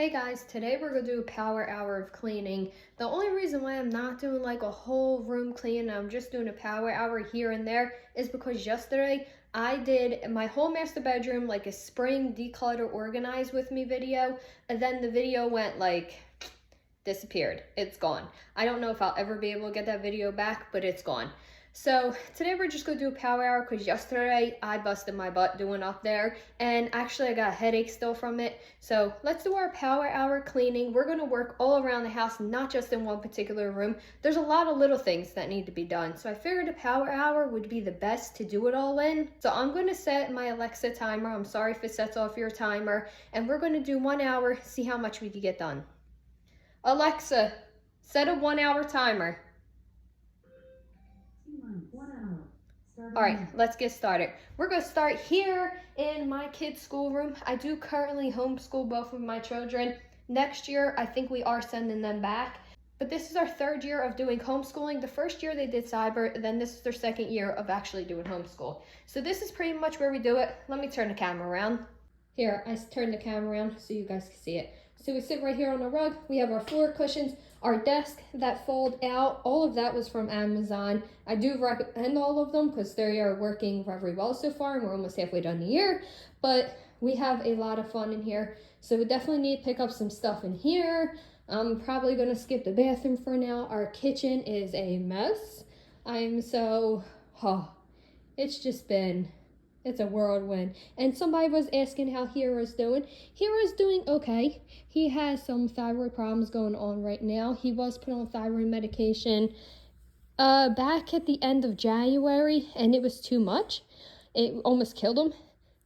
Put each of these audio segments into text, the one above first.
Hey guys, today we're gonna do a power hour of cleaning. The only reason why I'm not doing like a whole room clean, I'm just doing a power hour here and there, is because yesterday I did my whole master bedroom like a spring declutter organize with me video, and then the video went like disappeared. It's gone. I don't know if I'll ever be able to get that video back, but it's gone. So today we're just gonna do a power hour because yesterday I busted my butt doing up there, and actually I got a headache still from it. So let's do our power hour cleaning. We're gonna work all around the house, not just in one particular room. There's a lot of little things that need to be done. So I figured a power hour would be the best to do it all in. So I'm gonna set my Alexa timer. I'm sorry if it sets off your timer. And we're gonna do 1 hour, see how much we can get done. Alexa, set a 1 hour timer. All right, let's get started. We're gonna start here in my kids' schoolroom. I do currently homeschool both of my children. Next year, I think we are sending them back. But this is our 3rd year of doing homeschooling. The first year they did cyber, and then this is their 2nd year of actually doing homeschool. So this is pretty much where we do it. Let me turn the camera around. Here, I turned the camera around so you guys can see it. So we sit right here on the rug. We have our floor cushions, our desk that fold out. All of that was from Amazon. I do recommend all of them because they are working very well so far, and we're almost halfway done the year. But we have a lot of fun in here. So we definitely need to pick up some stuff in here. I'm probably gonna skip the bathroom for now. Our kitchen is a mess. It's a whirlwind. And somebody was asking how Hero's doing. Hero's doing okay. He has some thyroid problems going on right now. He was put on thyroid medication back at the end of January, and it was too much. It almost killed him.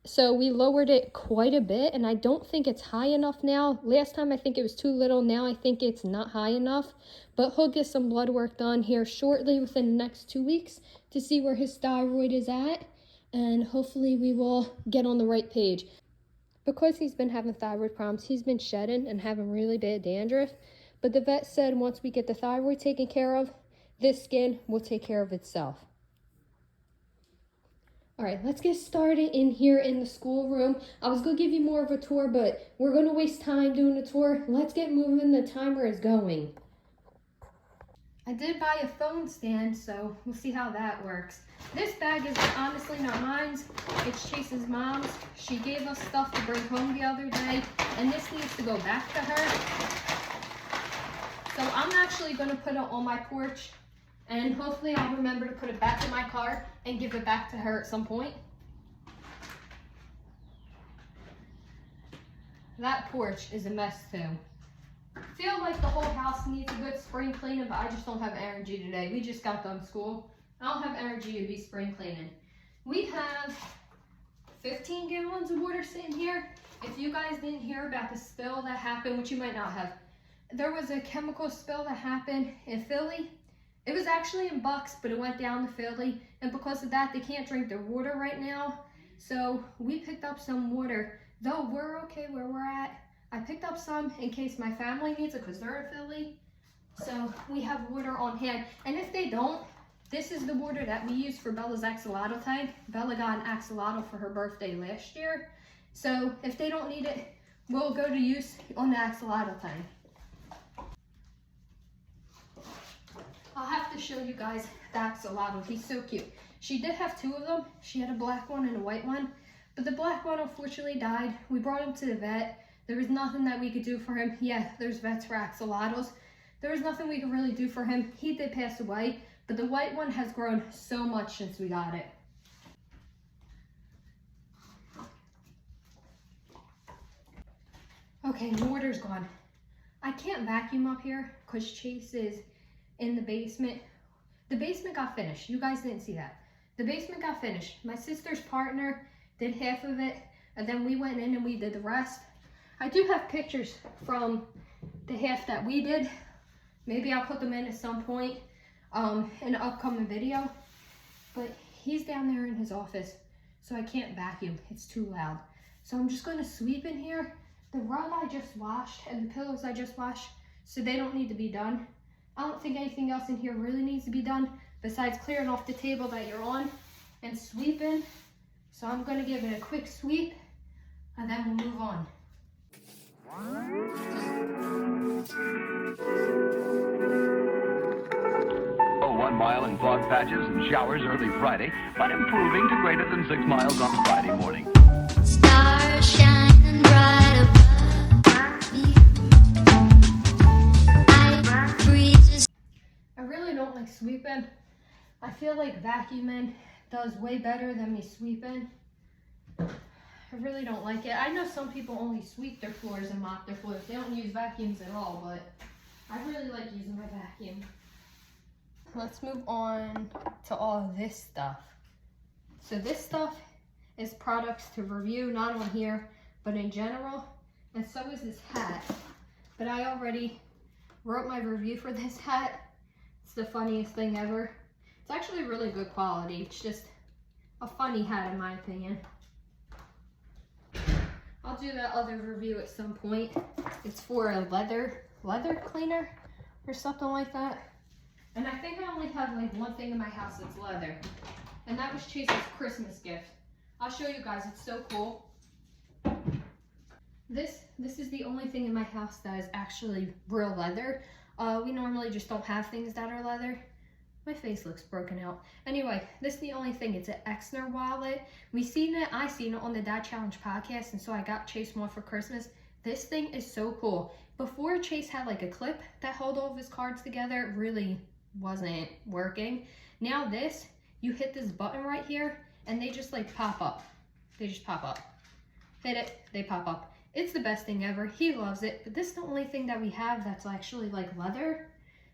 So we lowered it quite a bit, and I don't think it's high enough now. Last time I think it was too little. Now I think it's not high enough. But he'll get some blood work done here shortly within the next 2 weeks to see where his thyroid is at. And hopefully we will get on the right page. Because he's been having thyroid problems, he's been shedding and having really bad dandruff. But the vet said once we get the thyroid taken care of, this skin will take care of itself. All right, let's get started in here in the schoolroom. I was gonna give you more of a tour, but we're gonna waste time doing the tour. Let's get moving, the timer is going. I did buy a phone stand, so we'll see how that works. This bag is honestly not mine. It's Chase's mom's. She gave us stuff to bring home the other day, and this needs to go back to her. So I'm actually going to put it on my porch, and hopefully I'll remember to put it back in my car and give it back to her at some point. That porch is a mess too. I feel like the whole house needs a good spring cleaning, but I just don't have energy today. We just got done school. I don't have energy to be spring cleaning. We have 15 gallons of water sitting here. If you guys didn't hear about the spill that happened, which you might not have, there was a chemical spill that happened in Philly. It was actually in Bucks, but it went down to Philly, and because of that, they can't drink their water right now. So we picked up some water. Though we're okay where we're at, I picked up some in case my family needs it because they're in Philly. So we have water on hand. And if they don't, this is the water that we use for Bella's axolotl tank. Bella got an axolotl for her birthday last year. So if they don't need it, we'll go to use on the axolotl tank. I'll have to show you guys the axolotl. He's so cute. She did have 2 of them. She had a black one and a white one. But the black one unfortunately died. We brought him to the vet. There was nothing that we could do for him. Yeah, there's vets for axolotls. There was nothing we could really do for him. He did pass away, but the white one has grown so much since we got it. Okay, the water's gone. I can't vacuum up here because Chase is in the basement. The basement got finished. You guys didn't see that. The basement got finished. My sister's partner did half of it, and then we went in and we did the rest. I do have pictures from the half that we did. Maybe I'll put them in at some point in an upcoming video. But he's down there in his office, so I can't vacuum. It's too loud. So I'm just going to sweep in here. The rug I just washed and the pillows I just washed, so they don't need to be done. I don't think anything else in here really needs to be done besides clearing off the table that you're on and sweeping. So I'm going to give it a quick sweep and then we'll move on. mile in fog patches and showers early Friday, but improving to greater than 6 miles on Friday morning. Stars shining bright above you. I really don't like sweeping. I feel like vacuuming does way better than me sweeping. I really don't like it. I know some people only sweep their floors and mop their floors. They don't use vacuums at all, but I really like using my vacuum. Let's move on to all of this stuff. So this stuff is products to review, not on here, but in general. And so is this hat. But I already wrote my review for this hat. It's the funniest thing ever. It's actually really good quality. It's just a funny hat in my opinion. I'll do that other review at some point. It's for a leather cleaner or something like that. And I think I only have like one thing in my house that's leather. And that was Chase's Christmas gift. I'll show you guys, it's so cool. This is the only thing in my house that is actually real leather. We normally just don't have things that are leather. My face looks broken out. Anyway, this is the only thing. It's an Exner wallet. I seen it on the Dad Challenge podcast, and so I got Chase one for Christmas. This thing is so cool. Before, Chase had like a clip that held all of his cards together. It really wasn't working. Now this, you hit this button right here, and they just like pop up. They just pop up. Hit it, they pop up. It's the best thing ever. He loves it, but this is the only thing that we have that's actually like leather.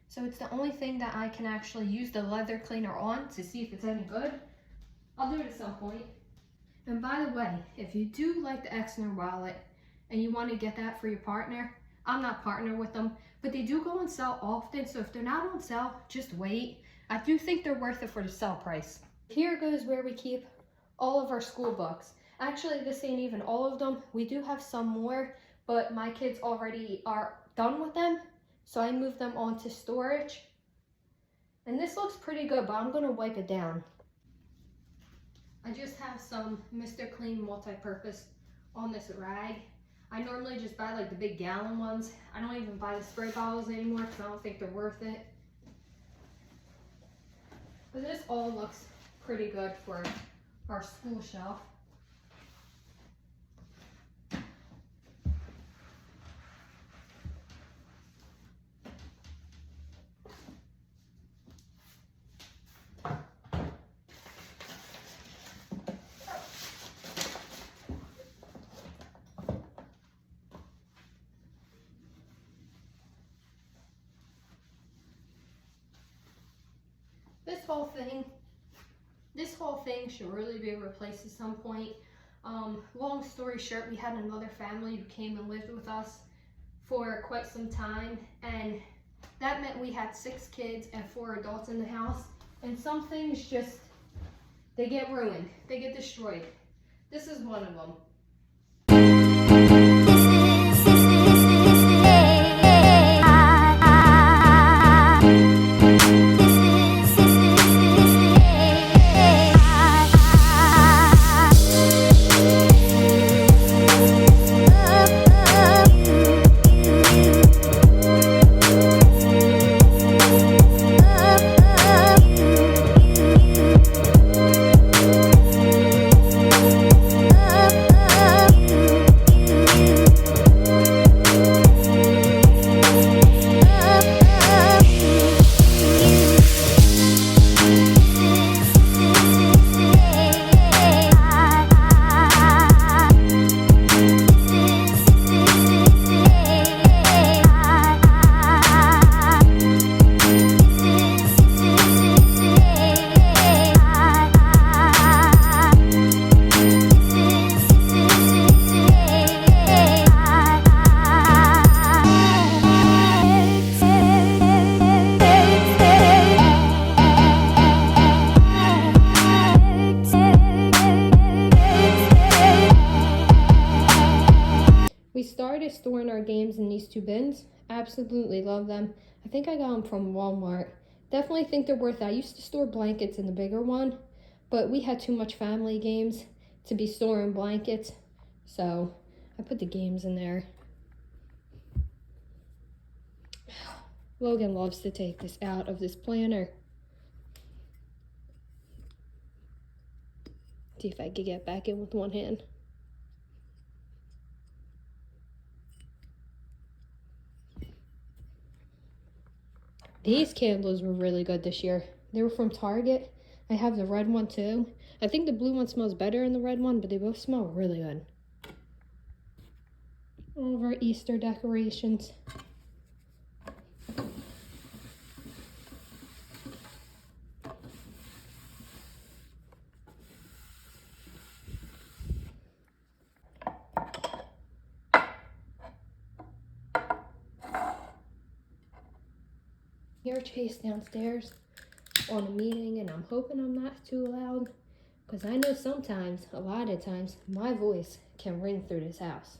So it's the only thing that I can actually use the leather cleaner on to see if it's any good. I'll do it at some point. And by the way, if you do like the Exner wallet and you want to get that for your partner, I'm not partnered with them, but they do go on sale often. So if they're not on sale, just wait. I do think they're worth it for the sale price. Here goes where we keep all of our school books. Actually, this ain't even all of them. We do have some more, but my kids already are done with them. So I moved them onto storage. And this looks pretty good, but I'm gonna wipe it down. I just have some Mr. Clean multi-purpose on this rag. I normally just buy like the big gallon ones. I don't even buy the spray bottles anymore because I don't think they're worth it. But this all looks pretty good for our school shelf. This whole thing should really be replaced at some point. Long story short, we had another family who came and lived with us for quite some time, and that meant we had 6 kids and 4 adults in the house, and some things just, they get ruined, they get destroyed. This is one of them. Storing our games in these 2 bins. Absolutely love them. I think I got them from Walmart. Definitely think they're worth it. I used to store blankets in the bigger one, but we had too much family games to be storing blankets, so I put the games in there. Logan loves to take this out of this planner. See if I can get back in with one hand. These candles were really good this year. They were from Target. I have the red one too. I think the blue one smells better than the red one, but they both smell really good. All of our Easter decorations. Hear Chase downstairs on a meeting, and I'm hoping I'm not too loud, because I know sometimes, a lot of times, my voice can ring through this house.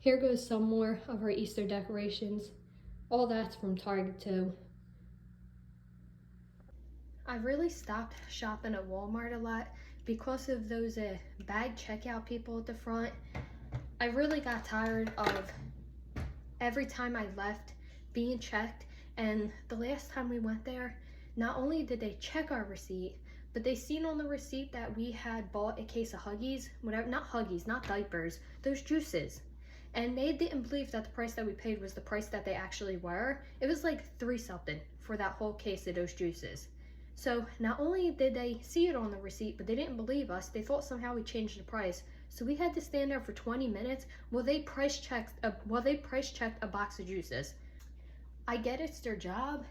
Here goes some more of our Easter decorations. All that's from Target too. I really stopped shopping at Walmart a lot because of those bag checkout people at the front. I really got tired of every time I left being checked, and the last time we went there, not only did they check our receipt, but they seen on the receipt that we had bought a case of Huggies, whatever, not Huggies, not diapers, those juices. And they didn't believe that the price that we paid was the price that they actually were. It was like $3 something for that whole case of those juices. So not only did they see it on the receipt, but they didn't believe us. They thought somehow we changed the price. So we had to stand there for 20 minutes while they price checked a box of juices. I get it's their job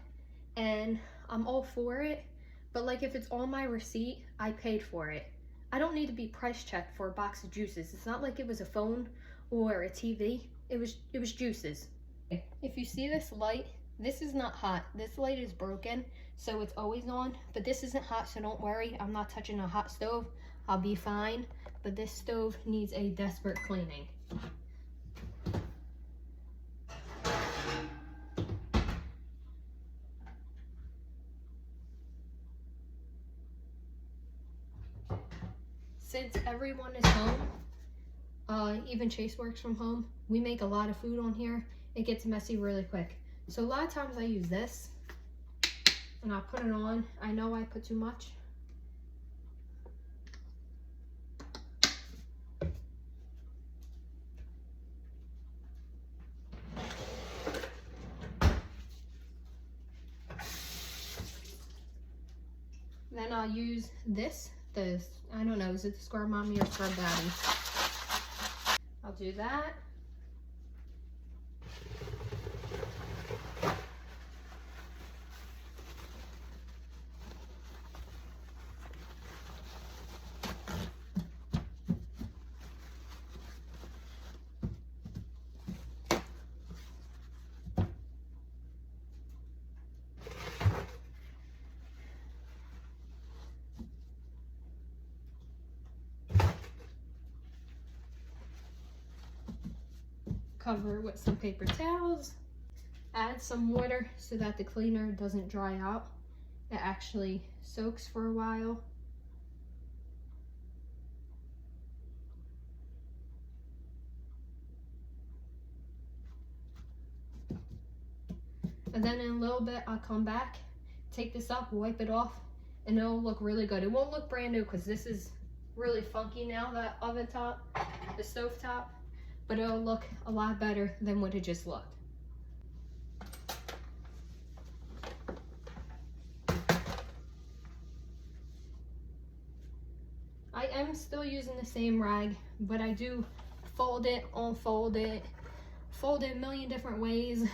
and I'm all for it, but like if it's on my receipt, I paid for it. I don't need to be price checked for a box of juices. It's not like it was a phone or a TV. It was juices. If you see this light, this is not hot. This light is broken, so it's always on, but this isn't hot, so don't worry. I'm not touching a hot stove. I'll be fine, but this stove needs a desperate cleaning. Since everyone is home, even Chase works from home, we make a lot of food on here. It gets messy really quick. So a lot of times I use this and I put it on. I know I put too much. Then I'll use this, I don't know, is it the Square Mommy or Square Daddy? I'll do that. Cover it with some paper towels. Add some water so that the cleaner doesn't dry out. It actually soaks for a while. And then in a little bit, I'll come back, take this up, wipe it off, and it'll look really good. It won't look brand new because this is really funky now, that oven top, the stove top. But it'll look a lot better than what it just looked. I am still using the same rag, but I do fold it, unfold it, fold it a million different ways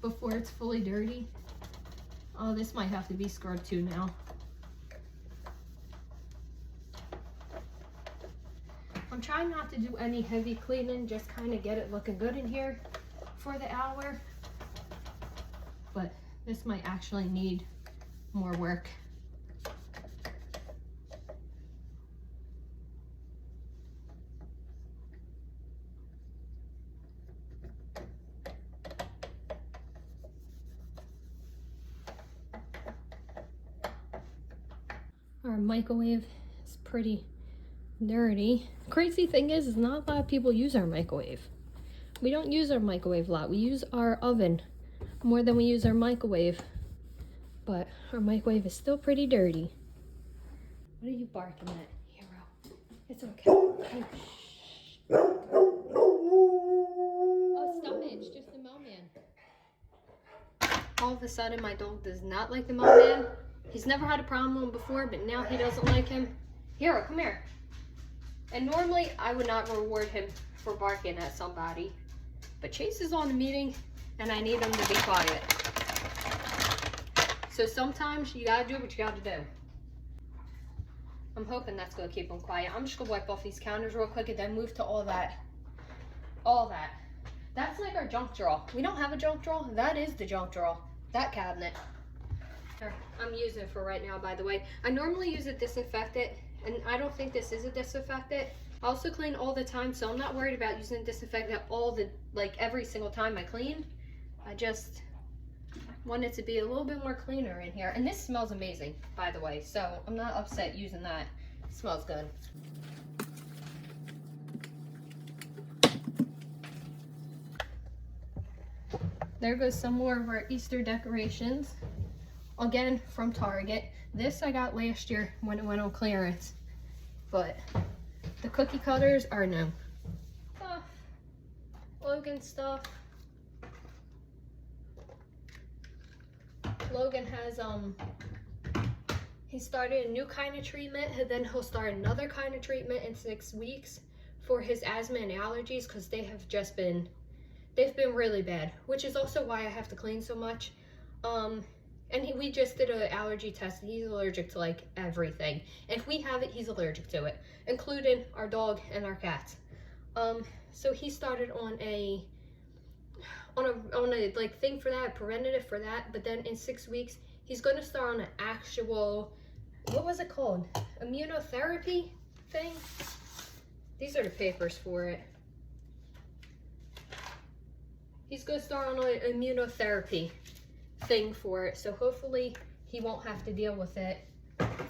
before it's fully dirty. Oh, this might have to be scrubbed too now. I'm trying not to do any heavy cleaning, just kind of get it looking good in here for the hour. But this might actually need more work. Our microwave is pretty dirty. Crazy thing is not a lot of people use our microwave. We don't use our microwave a lot. We use our oven more than we use our microwave. but our microwave is still pretty dirty. What are you barking at, Hero? It's okay. Oh, stop it. It's just the mailman. All of a sudden, my dog does not like the mailman. He's never had a problem with him before, but now he doesn't like him. Hero, come here. And normally, I would not reward him for barking at somebody. But Chase is on a meeting, and I need him to be quiet. So sometimes, you gotta do what you gotta do. I'm hoping that's gonna keep him quiet. I'm just gonna wipe off these counters real quick and then move to all that. All that. That's like our junk drawer. We don't have a junk drawer. That is the junk drawer. That cabinet. I'm using it for right now, by the way. I normally use a disinfectant, and I don't think this is a disinfectant. I also clean all the time, so I'm not worried about using disinfectant every single time I clean. I just want it to be a little bit more cleaner in here. And this smells amazing, by the way, so I'm not upset using that. It smells good. There goes some more of our Easter decorations. Again, from Target. This I got last year when it went on clearance. But the cookie cutters are new. Logan stuff. Logan has, he started a new kind of treatment, and then he'll start another kind of treatment in 6 weeks for his asthma and allergies, because they've been really bad, which is also why I have to clean so much. We just did an allergy test, and he's allergic to like everything. And if we have it, he's allergic to it, including our dog and our cats. So he started on a thing for that, preventative for that, but then in 6 weeks, he's gonna start on an actual, what was it called? Immunotherapy thing? These are the papers for it. He's gonna start on an immunotherapy thing for it, so hopefully he won't have to deal with it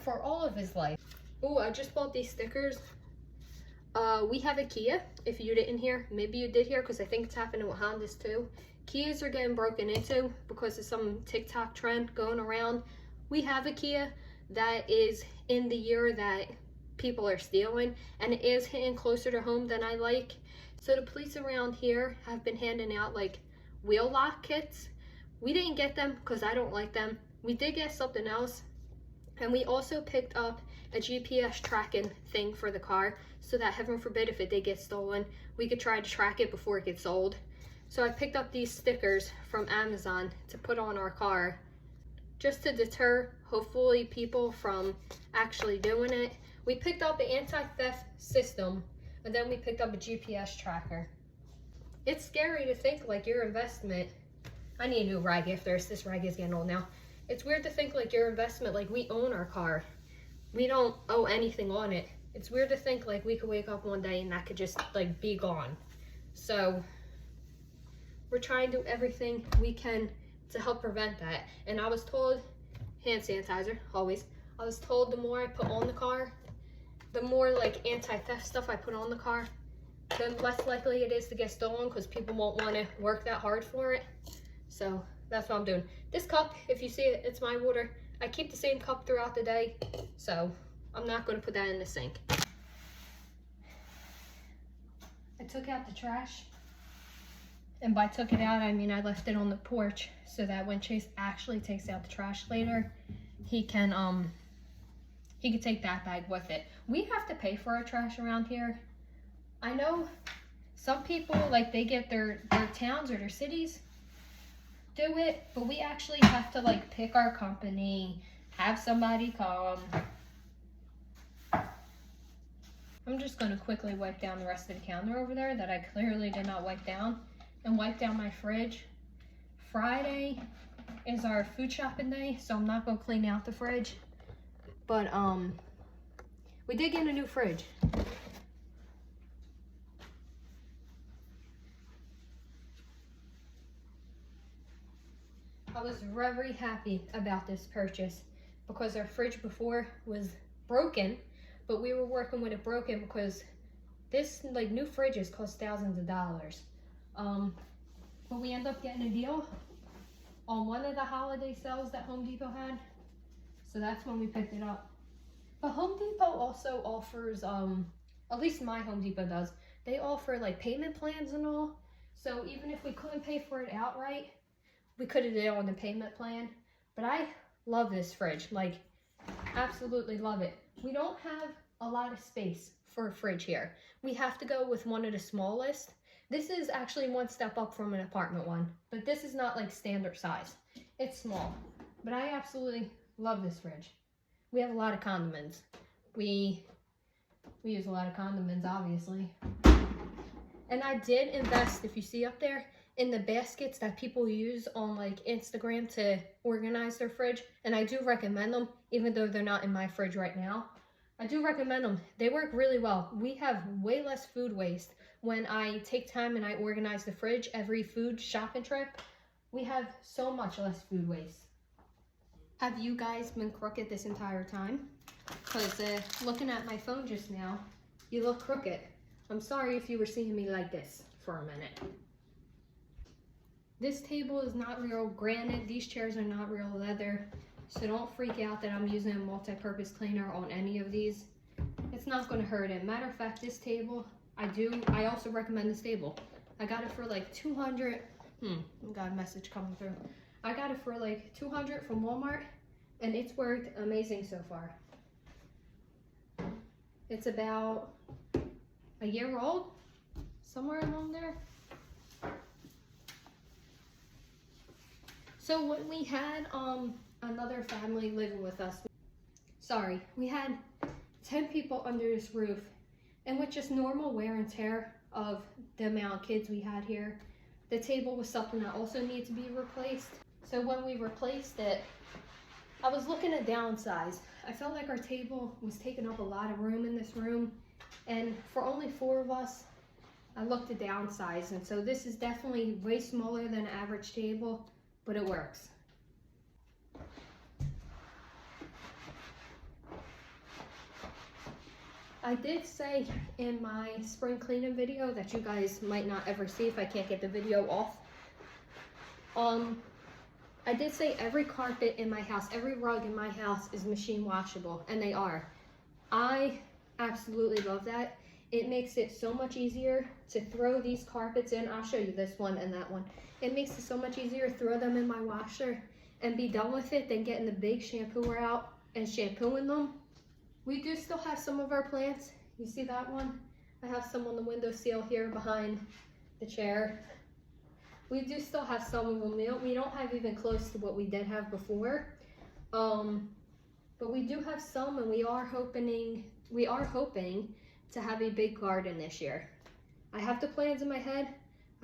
for all of his life. Oh, I just bought these stickers. We have a Kia. If you didn't hear, maybe you did hear, because I think it's happening with Hondas too. Kias are getting broken into because of some TikTok trend going around. We have a Kia that is in the year that people are stealing, and it is hitting closer to home than I like. So the police around here have been handing out like wheel lock kits. We didn't get them because I don't like them. We did get something else, and we also picked up a GPS tracking thing for the car, so that heaven forbid if it did get stolen, we could try to track it before it gets sold. So I picked up these stickers from Amazon to put on our car, just to deter, hopefully, people from actually doing it. We picked up an anti-theft system, and then we picked up a GPS tracker. It's scary to think like your investment, I need a new rag after this rag is getting old now. It's weird to think like your investment, like we own our car. We don't owe anything on it. It's weird to think like we could wake up one day and that could just like be gone. So we're trying to do everything we can to help prevent that. And I was told, hand sanitizer, always. I was told the more I put on the car, the more like anti-theft stuff I put on the car, the less likely it is to get stolen, because people won't want to work that hard for it. So that's what I'm doing. This cup, if you see it, it's my water. I keep the same cup throughout the day, so I'm not going to put that in the sink. I took out the trash, and by took it out, I mean I left it on the porch so that when Chase actually takes out the trash later, he can take that bag with it. We have to pay for our trash around here. I know some people, like, they get their towns or their cities do it, but we actually have to like pick our company, have somebody come. I'm just going to quickly wipe down the rest of the counter over there that I clearly did not wipe down, and wipe down my fridge. Friday is our food shopping day, so I'm not going to clean out the fridge, but we did get a new fridge. I was very happy about this purchase because our fridge before was broken, but we were working with it broken because this like new fridges cost thousands of dollars. But we ended up getting a deal on one of the holiday sales that Home Depot had. So that's when we picked it up. But Home Depot also offers, at least my Home Depot does, they offer like payment plans and all. So even if we couldn't pay for it outright, we could have did it on the payment plan. But I love this fridge, like absolutely love it. We don't have a lot of space for a fridge here. We have to go with one of the smallest. This is actually one step up from an apartment one, but this is not like standard size. It's small, but I absolutely love this fridge. We have a lot of condiments. We use a lot of condiments, obviously. And I did invest, if you see up there, in the baskets that people use on like Instagram to organize their fridge. And I do recommend them, even though they're not in my fridge right now. I do recommend them. They work really well. We have way less food waste when I take time and I organize the fridge every food shopping trip. We have so much less food waste. Have you guys been crooked this entire time? Because looking at my phone just now, you look crooked. I'm sorry if you were seeing me like this for a minute. This table is not real granite. These chairs are not real leather. So don't freak out that I'm using a multi-purpose cleaner on any of these. It's not going to hurt it. Matter of fact, this table, I also recommend this table. I got it for like 200. I got a message coming through. I got it for like 200 from Walmart, and it's worked amazing so far. It's about a year old, somewhere along there. So when we had another family living with us, we had 10 people under this roof, and with just normal wear and tear of the amount of kids we had here, the table was something that also needed to be replaced. So when we replaced it, I was looking to downsize. I felt like our table was taking up a lot of room in this room, and for only 4 of us, I looked to downsize. And so this is definitely way smaller than an average table, but it works. I did say in my spring cleaning video that you guys might not ever see if I can't get the video off. I did say every carpet in my house, every rug in my house is machine washable, and they are. I absolutely love that. It makes it so much easier to throw these carpets in. I'll show you this one and that one. It makes it so much easier to throw them in my washer and be done with it than getting the big shampooer out and shampooing them. We do still have some of our plants. You see that one? I have some on the windowsill here behind the chair. We do still have some of them. We don't have even close to what we did have before. But we do have some, and we are hoping to have a big garden this year. I have the plans in my head.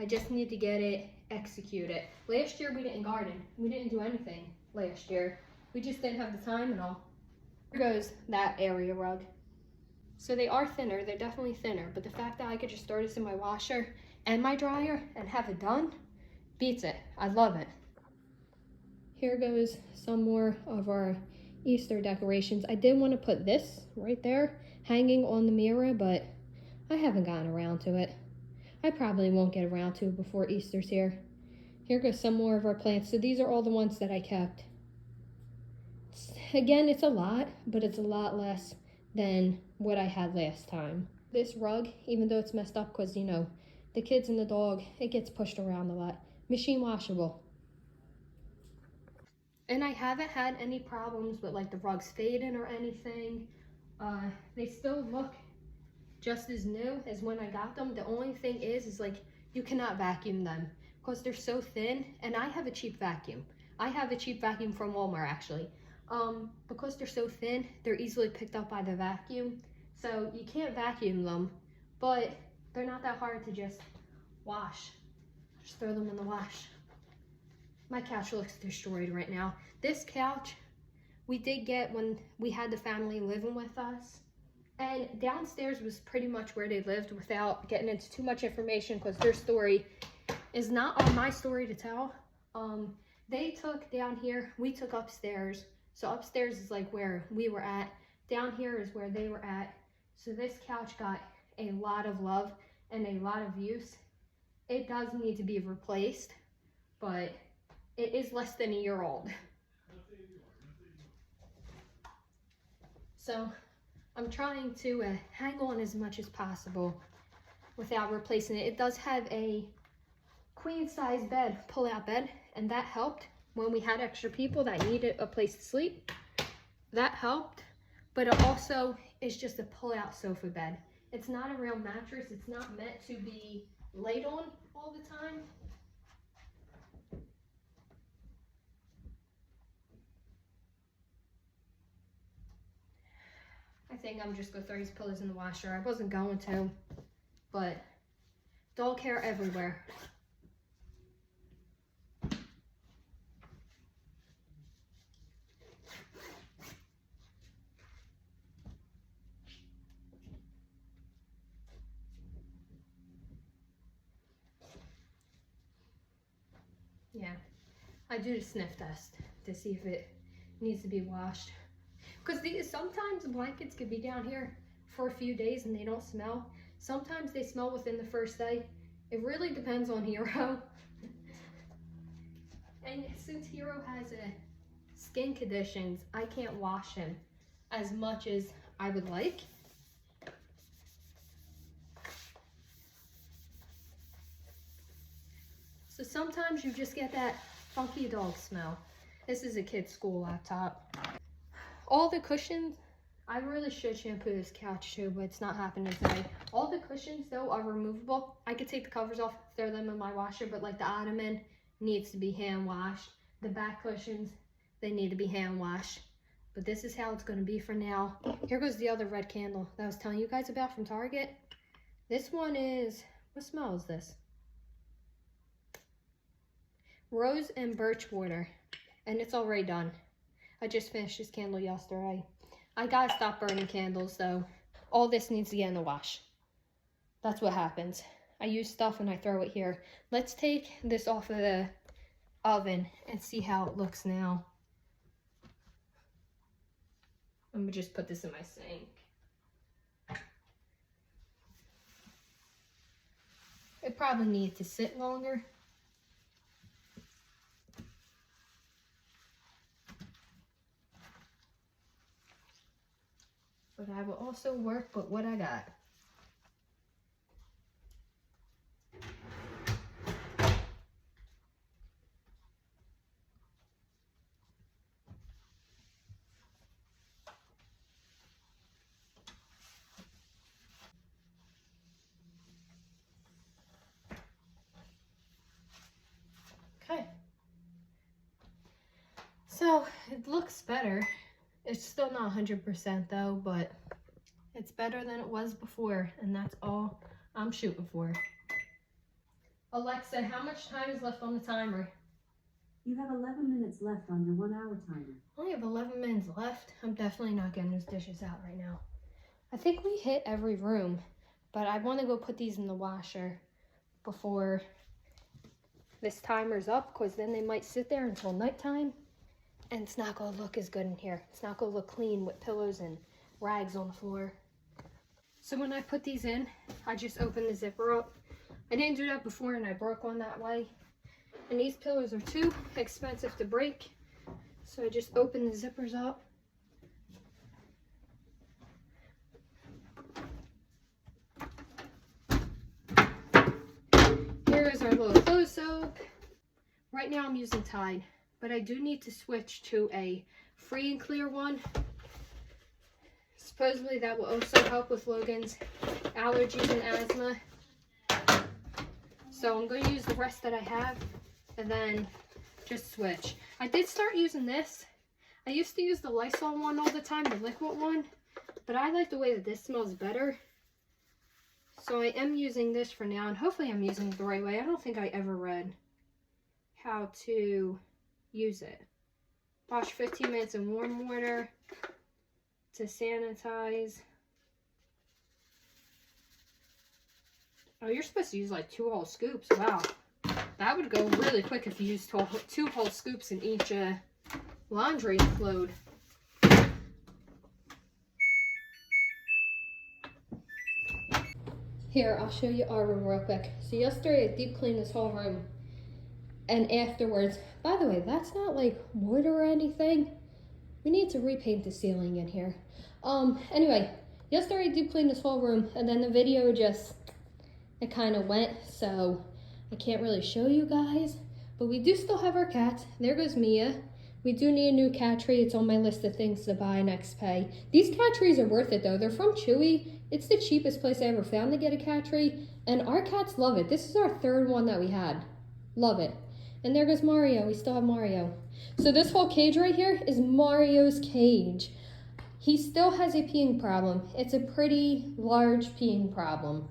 I just need to get it executed. Last year we didn't garden. We didn't do anything last year. We just didn't have the time and all. Here goes that area rug. So they are thinner, they're definitely thinner, but the fact that I could just throw this in my washer and my dryer and have it done beats it. I love it. Here goes some more of our Easter decorations. I did want to put this right there hanging on the mirror, but I haven't gotten around to it. I probably won't get around to it before Easter's here. Here goes some more of our plants. So these are all the ones that I kept. Again, it's a lot, but it's a lot less than what I had last time. This rug, even though it's messed up because, you know, the kids and the dog, it gets pushed around a lot. Machine washable. And I haven't had any problems with like the rugs fading or anything. They still look just as new as when I got them. The only thing is like you cannot vacuum them because they're so thin, and I have a cheap vacuum. I have a cheap vacuum from Walmart actually. Because they're so thin, they're easily picked up by the vacuum. So you can't vacuum them, but they're not that hard to just wash. Just throw them in the wash. My couch looks destroyed right now. This couch we did get when we had the family living with us. And downstairs was pretty much where they lived without getting into too much information because their story is not on my story to tell. They took down here, we took upstairs. So upstairs is like where we were at. Down here is where they were at. So this couch got a lot of love and a lot of use. It does need to be replaced, but It is less than a year old. So I'm trying to hang on as much as possible without replacing it. It does have a queen size bed, pull out bed, and that helped when we had extra people that needed a place to sleep. That helped, but it also is just a pull out sofa bed. It's not a real mattress. It's not meant to be laid on all the time. I think I'm just gonna throw these pillows in the washer. I wasn't going to, but dog hair everywhere. Yeah, I do the sniff test to see if it needs to be washed. Because sometimes the blankets could be down here for a few days and they don't smell. Sometimes they smell within the first day. It really depends on Hero. And since Hero has skin conditions, I can't wash him as much as I would like. So sometimes you just get that funky dog smell. This is a kid's school laptop. All the cushions, I really should shampoo this couch too, but it's not happening today. All the cushions though are removable. I could take the covers off, throw them in my washer, but like the ottoman needs to be hand washed. The back cushions, they need to be hand washed. But this is how it's gonna be for now. Here goes the other red candle that I was telling you guys about from Target. This one is, what smell is this? Rose and birch water, and it's already done. I just finished this candle yesterday. I gotta stop burning candles though. All this needs to get in the wash. That's what happens. I use stuff and I throw it here. Let's take this off of the oven and see how it looks now. I'm gonna just put this in my sink. It probably needs to sit longer. But I will also work with what I got. Okay. So it looks better. It's still not 100% though, but it's better than it was before, and that's all I'm shooting for. Alexa, how much time is left on the timer? You have 11 minutes left on your 1-hour timer. I only have 11 minutes left. I'm definitely not getting those dishes out right now. I think we hit every room, but I want to go put these in the washer before this timer's up, because then they might sit there until nighttime. And it's not gonna look as good in here. It's not gonna look clean with pillows and rags on the floor. So when I put these in, I just open the zipper up. I didn't do that before and I broke one that way. And these pillows are too expensive to break. So I just open the zippers up. Here is our little clothes soap. Right now I'm using Tide. But I do need to switch to a free and clear one. Supposedly that will also help with Logan's allergies and asthma. So I'm going to use the rest that I have and then just switch. I did start using this. I used to use the Lysol one all the time, the liquid one, but I like the way that this smells better. So I am using this for now, and hopefully I'm using it the right way. I don't think I ever read how to use it. Wash 15 minutes in warm water to sanitize. Oh, you're supposed to use like 2 whole scoops. Wow. That would go really quick if you used 2 whole scoops in each laundry load. Here, I'll show you our room real quick. So yesterday I deep cleaned this whole room. And afterwards, by the way, that's not like wood or anything. We need to repaint the ceiling in here. Anyway, yesterday I did clean this whole room, and then the video just, it kind of went, so I can't really show you guys. But we do still have our cats. There goes Mia. We do need a new cat tree. It's on my list of things to buy next pay. These cat trees are worth it though. They're from Chewy. It's the cheapest place I ever found to get a cat tree, and our cats love it. This is our third one that we had. Love it. And there goes Mario. We still have Mario. So this whole cage right here is Mario's cage. He still has a peeing problem. It's a pretty large peeing problem.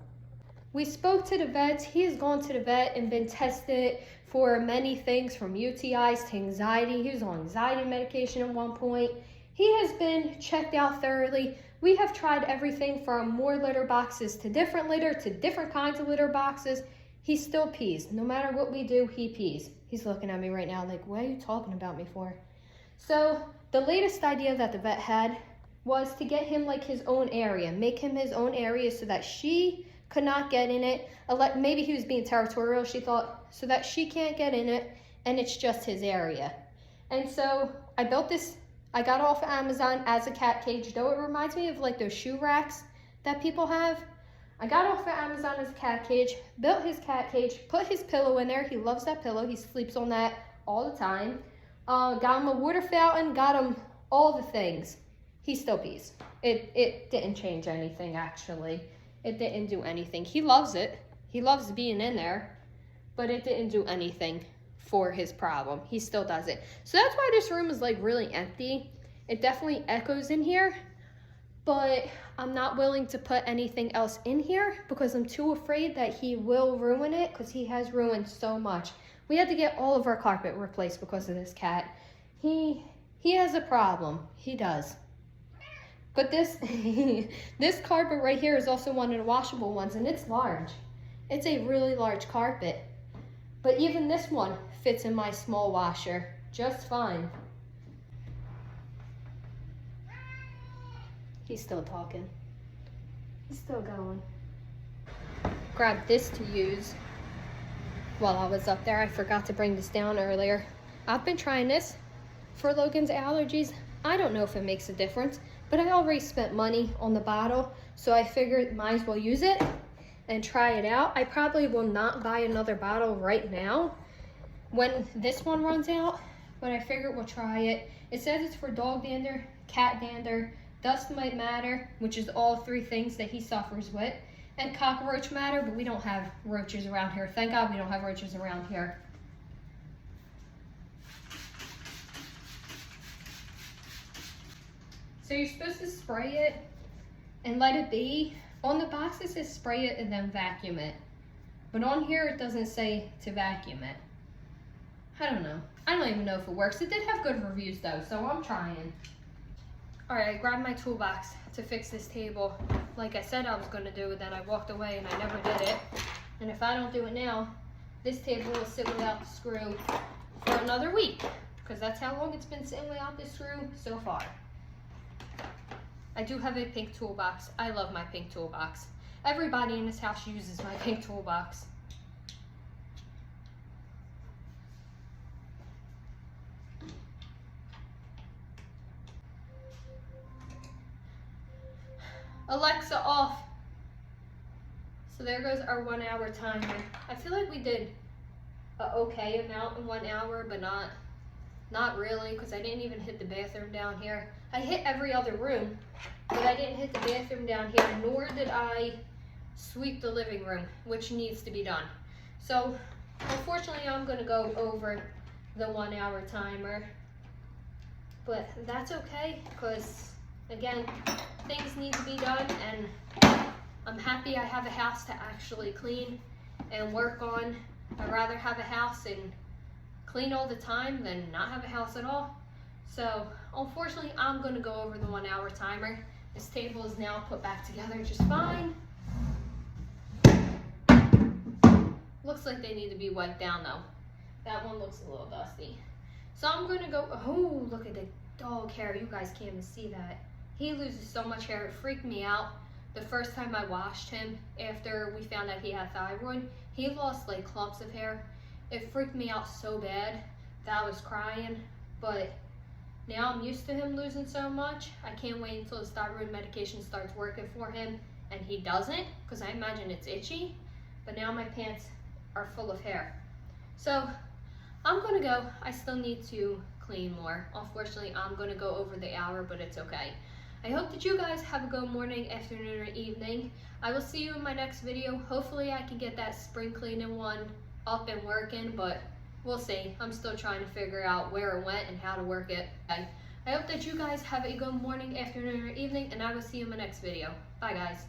We spoke to the vets. He has gone to the vet and been tested for many things, from UTIs to anxiety. He was on anxiety medication at one point. He has been checked out thoroughly. We have tried everything from more litter boxes to different litter to different kinds of litter boxes. He still pees. No matter what we do, he pees. He's looking at me right now like, what are you talking about me for? So the latest idea that the vet had was to get him like his own area, make him his own area so that she could not get in it. Maybe he was being territorial, she thought, so that she can't get in it and it's just his area. And so I built this, I got it off of Amazon as a cat cage, though it reminds me of like those shoe racks that people have. I got it off of Amazon as a cat cage, built his cat cage, put his pillow in there. He loves that pillow. He sleeps on that all the time. Got him a water fountain, got him all the things. He still pees. It didn't change anything, actually. It didn't do anything. He loves it. He loves being in there, but it didn't do anything for his problem. He still does it. So that's why this room is like really empty. It definitely echoes in here, but I'm not willing to put anything else in here because I'm too afraid that he will ruin it, because he has ruined so much. We had to get all of our carpet replaced because of this cat. He has a problem. He does. But this this carpet right here is also one of the washable ones, and it's large. It's a really large carpet. But even this one fits in my small washer just fine. He's still talking. He's still going. Grabbed this to use while I was up there. I forgot to bring this down earlier. I've been trying this for Logan's allergies. I don't know if it makes a difference, but I already spent money on the bottle, so I figured might as well use it and try it out. I probably will not buy another bottle right now when this one runs out, but I figured we'll try it. It says it's for dog dander, cat dander, dust mite matter, which is all three things that he suffers with, and cockroach matter, but we don't have roaches around here. Thank God we don't have roaches around here. So you're supposed to spray it and let it be. On the box it says spray it and then vacuum it. But on here it doesn't say to vacuum it. I don't know. I don't even know if it works. It did have good reviews though, so I'm trying. Alright, I grabbed my toolbox to fix this table. Like I said I was going to do it, then I walked away and I never did it. And if I don't do it now, this table will sit without the screw for another week. Because that's how long it's been sitting without the screw so far. I do have a pink toolbox. I love my pink toolbox. Everybody in this house uses my pink toolbox. Alexa off. So there goes our 1 hour timer. I feel like we did an okay amount in 1 hour, but not really, because I didn't even hit the bathroom down here. I hit every other room, but I didn't hit the bathroom down here, nor did I sweep the living room, which needs to be done. So unfortunately I'm going to go over the 1 hour timer, but that's okay, because again, things need to be done, and I'm happy I have a house to actually clean and work on. I'd rather have a house and clean all the time than not have a house at all. So unfortunately I'm going to go over the 1 hour timer. This table is now put back together just fine. Looks like they need to be wiped down though. That one looks a little dusty. So I'm going to go, oh, look at the dog hair. You guys can't even see that. He loses so much hair. It freaked me out. The first time I washed him after we found out he had thyroid, he lost like clumps of hair. it freaked me out so bad that I was crying, but now I'm used to him losing so much. I can't wait until his thyroid medication starts working for him and he doesn't, because I imagine it's itchy, but now my pants are full of hair. So I'm gonna go. I still need to clean more. Unfortunately, I'm gonna go over the hour, but it's okay. I hope that you guys have a good morning, afternoon, or evening. I will see you in my next video. Hopefully I can get that spring cleaning one up and working, but we'll see. I'm still trying to figure out where it went and how to work it. I hope that you guys have a good morning, afternoon, or evening, and I will see you in my next video. Bye, guys.